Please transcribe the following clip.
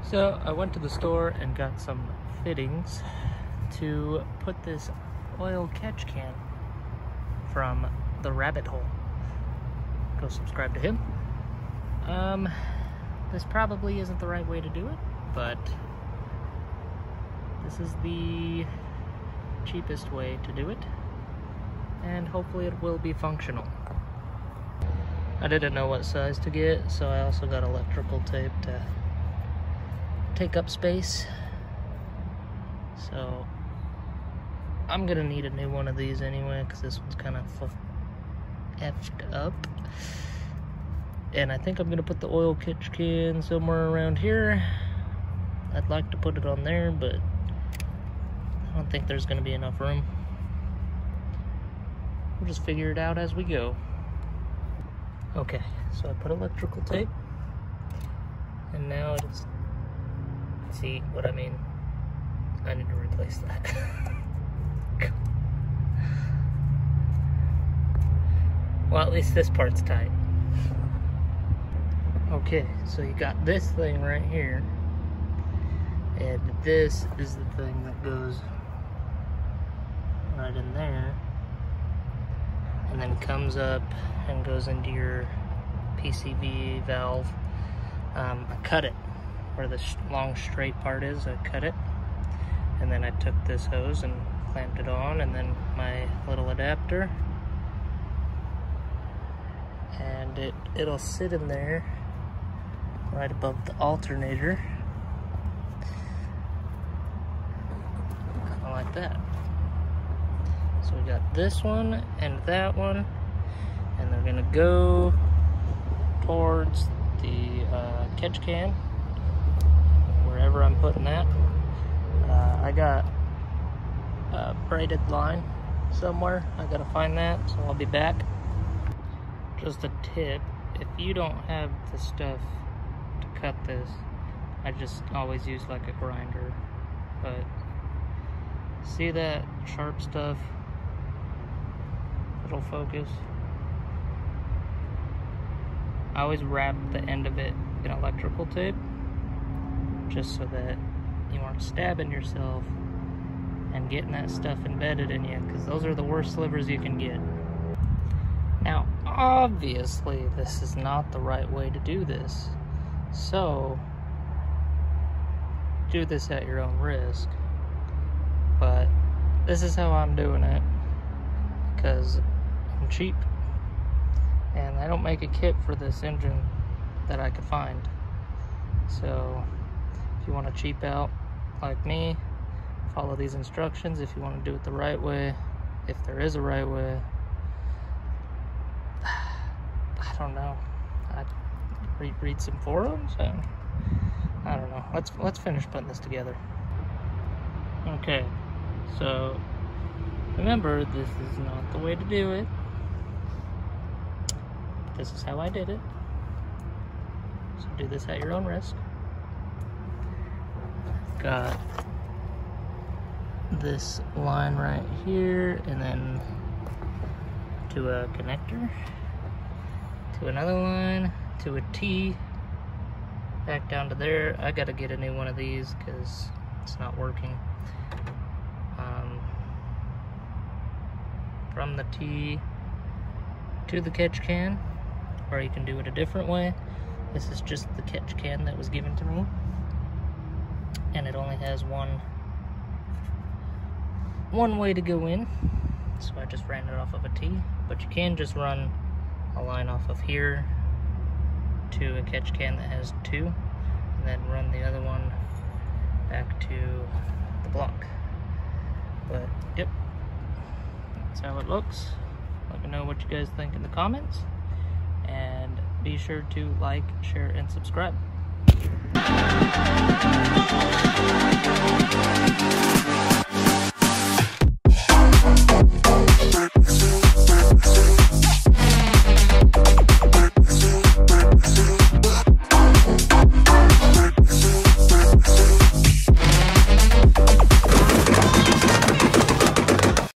So I went to the store and got some fittings to put this oil catch can from the Rabbit Hole. Go subscribe to him. This probably isn't the right way to do it, but this is the cheapest way to do it, and hopefully it will be functional. I didn't know what size to get, so I also got electrical tape to take up space. So I'm gonna need a new one of these anyway, because this one's kind of effed up. And I think I'm gonna put the oil catch can somewhere around here. I'd like to put it on there, but I don't think there's gonna be enough room. We'll just figure it out as we go. Okay, so I put electrical tape, and now it's, see what I mean? I need to replace that. Well, at least this part's tight. Okay, so you got this thing right here, and this is the thing that goes right in there, and then comes up and goes into your PCV valve. I cut it where the long straight part is. I cut it, and then I took this hose and clamped it on, and then my little adapter, and it'll sit in there right above the alternator, kind of like that. So we got this one and that one, and they're gonna go towards the catch can, wherever I'm putting that. I got a braided line somewhere. I gotta find that, so I'll be back. Just a tip, if you don't have the stuff to cut this, I just always use like a grinder. But see that sharp stuff? It'll focus. I always wrap the end of it in electrical tape, just so that you aren't stabbing yourself and getting that stuff embedded in you, because those are the worst slivers you can get. Now, obviously, this is not the right way to do this, so do this at your own risk. But this is how I'm doing it, because I'm cheap, and I don't make a kit for this engine that I could find. So if you want to cheap out like me, follow these instructions. If you want to do it the right way, if there is a right way, I don't know. I'd read some forums, and I don't know. Let's finish putting this together. Okay, so remember, this is not the way to do it. This is how I did it. So do this at your own risk. Got this line right here, and then to a connector, to another line, to a T, back down to there. I gotta get a new one of these because it's not working. From the T to the catch can, or you can do it a different way. This is just the catch can that was given to me, and it only has one way to go in, so I just ran it off of a T. But you can just run a line off of here to a catch can that has two, and then run the other one back to the block. But yep, that's how it looks. Let me know what you guys think in the comments, and be sure to like, share, and subscribe.